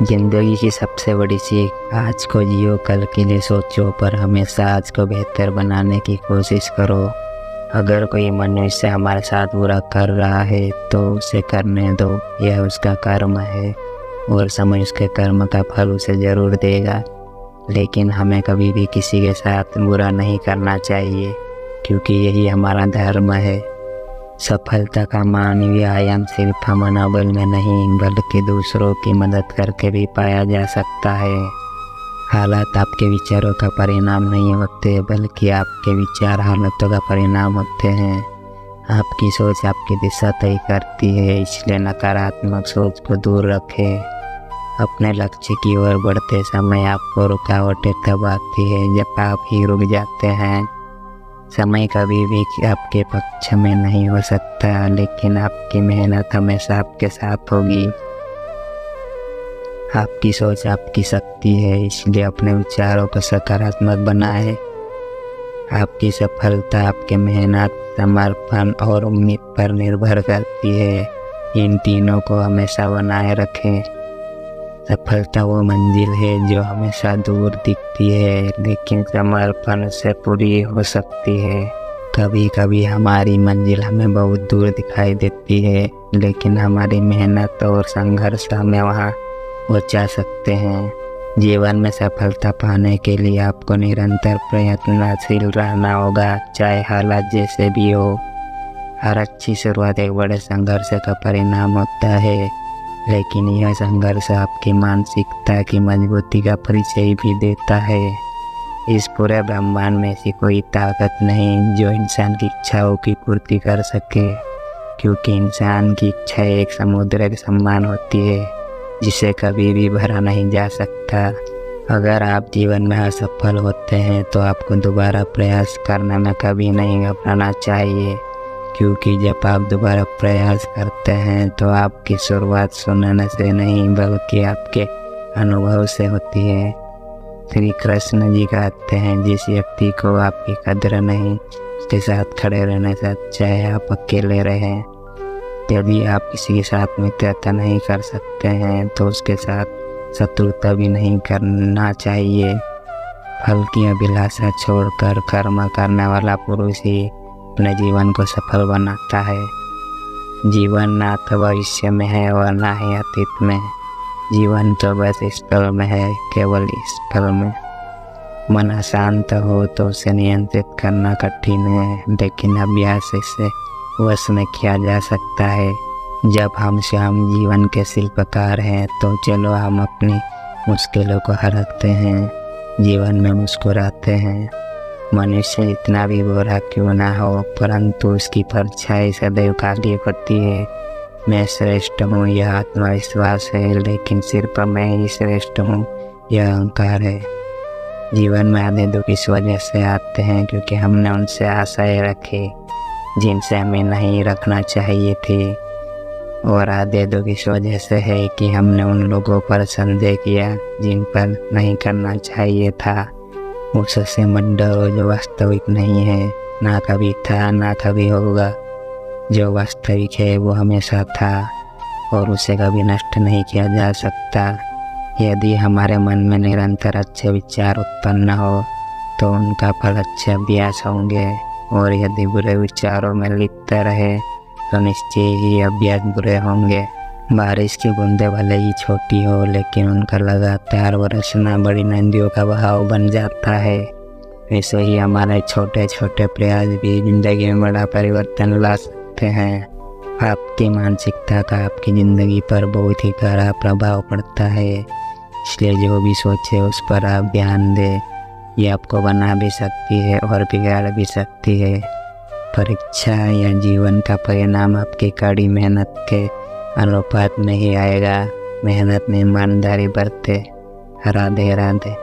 जिंदगी की सबसे बड़ी सीख, आज को जियो कल के लिए सोचो, पर हमेशा आज को बेहतर बनाने की कोशिश करो। अगर कोई मनुष्य हमारे साथ बुरा कर रहा है तो उसे करने दो, यह उसका कर्म है और समय उसके कर्म का फल उसे ज़रूर देगा। लेकिन हमें कभी भी किसी के साथ बुरा नहीं करना चाहिए, क्योंकि यही हमारा धर्म है। सफलता का मानवीय आयाम सिर्फ मनोबल में नहीं बल्कि दूसरों की मदद करके भी पाया जा सकता है। हालात आपके विचारों का परिणाम नहीं होते, बल्कि आपके विचार हालातों का परिणाम होते हैं। आपकी सोच आपकी दिशा तय करती है, इसलिए नकारात्मक सोच को दूर रखें। अपने लक्ष्य की ओर बढ़ते समय आपको रुकावटें तब आती है जब आप ही रुक जाते हैं। समय कभी भी आपके पक्ष में नहीं हो सकता, लेकिन आपकी मेहनत हमेशा आपके साथ होगी। आपकी सोच आपकी शक्ति है, इसलिए अपने विचारों को सकारात्मक बनाएं। आपकी सफलता आपके मेहनत, समर्पण और उम्मीद पर निर्भर करती है। इन तीनों को हमेशा बनाए रखें। सफलता वो मंजिल है जो हमेशा दूर दिखती है, लेकिन समर्पण से पूरी हो सकती है। कभी कभी हमारी मंजिल हमें बहुत दूर दिखाई देती है, लेकिन हमारी मेहनत और संघर्ष हमें वहाँ पहुँचा सकते हैं। जीवन में सफलता पाने के लिए आपको निरंतर प्रयत्नशील रहना होगा, चाहे हालात जैसे भी हो। हर अच्छी शुरुआत एक बड़े संघर्ष का परिणाम होता है, लेकिन यह संघर्ष आपकी मानसिकता की मजबूती का परिचय भी देता है। इस पूरे ब्रह्मांड में ऐसी कोई ताकत नहीं जो इंसान की इच्छाओं की पूर्ति कर सके, क्योंकि इंसान की इच्छा एक समुद्र के समान होती है जिसे कभी भी भरा नहीं जा सकता। अगर आप जीवन में असफल होते हैं तो आपको दोबारा प्रयास करने में कभी नहीं घबराना चाहिए, क्योंकि जब आप दोबारा प्रयास करते हैं तो आपकी शुरुआत सुनने से नहीं बल्कि आपके अनुभव से होती है। श्री कृष्ण जी कहते हैं, जिस व्यक्ति को आपकी कदर नहीं उसके साथ खड़े रहने से अच्छा है आप अकेले रहें। यदि आप किसी के साथ मित्रता नहीं कर सकते हैं तो उसके साथ शत्रुता भी नहीं करना चाहिए। फल की अभिलाषा छोड़कर कर्म करने वाला पुरुष ही अपने जीवन को सफल बनाता है। जीवन ना तो भविष्य में है और ना ही अतीत में, जीवन तो बस इस पल में है, केवल इस पल में। मन अशांत हो तो उसे नियंत्रित करना कठिन है, लेकिन अभ्यास से वश में किया जा सकता है। जब हम स्वयं जीवन के शिल्पकार हैं तो चलो हम अपनी मुश्किलों को हराते हैं, जीवन में मुस्कुराते हैं। मनुष्य जितना भी बुरा क्यों ना हो, परंतु उसकी परछाई सदैव काली होती है। मैं श्रेष्ठ हूँ यह आत्मविश्वास है, लेकिन सिर्फ मैं ही श्रेष्ठ हूँ यह अहंकार है। जीवन में आधे दुख इस वजह से आते हैं क्योंकि हमने उनसे आशाएं रखी जिनसे हमें नहीं रखना चाहिए थी, और आधे दुख इस वजह से है कि हमने उन लोगों पर संदेह किया जिन पर नहीं करना चाहिए था। उससे मत डरो जो वास्तविक नहीं है, ना कभी था ना कभी होगा। जो वास्तविक है वो हमेशा था और उसे कभी नष्ट नहीं किया जा सकता। यदि हमारे मन में निरंतर अच्छे विचार उत्पन्न हो तो उनका फल अच्छे अभ्यास होंगे, और यदि बुरे विचारों में लिप्त रहे तो निश्चय ही अभ्यास बुरे होंगे। बारिश की बूंदें भले ही छोटी हो, लेकिन उनका लगातार बरसना बड़ी नदियों का बहाव बन जाता है। वैसे ही हमारे छोटे छोटे प्रयास भी जिंदगी में बड़ा परिवर्तन ला सकते हैं। आपकी मानसिकता का आपकी ज़िंदगी पर बहुत ही गहरा प्रभाव पड़ता है, इसलिए जो भी सोचे उस पर आप ध्यान दें। ये आपको बना भी सकती है और बिगाड़ भी सकती है। परीक्षा या जीवन का परिणाम आपकी कड़ी मेहनत के अनुपात में ही आएगा। मेहनत में ईमानदारी बरते। राधे राधे।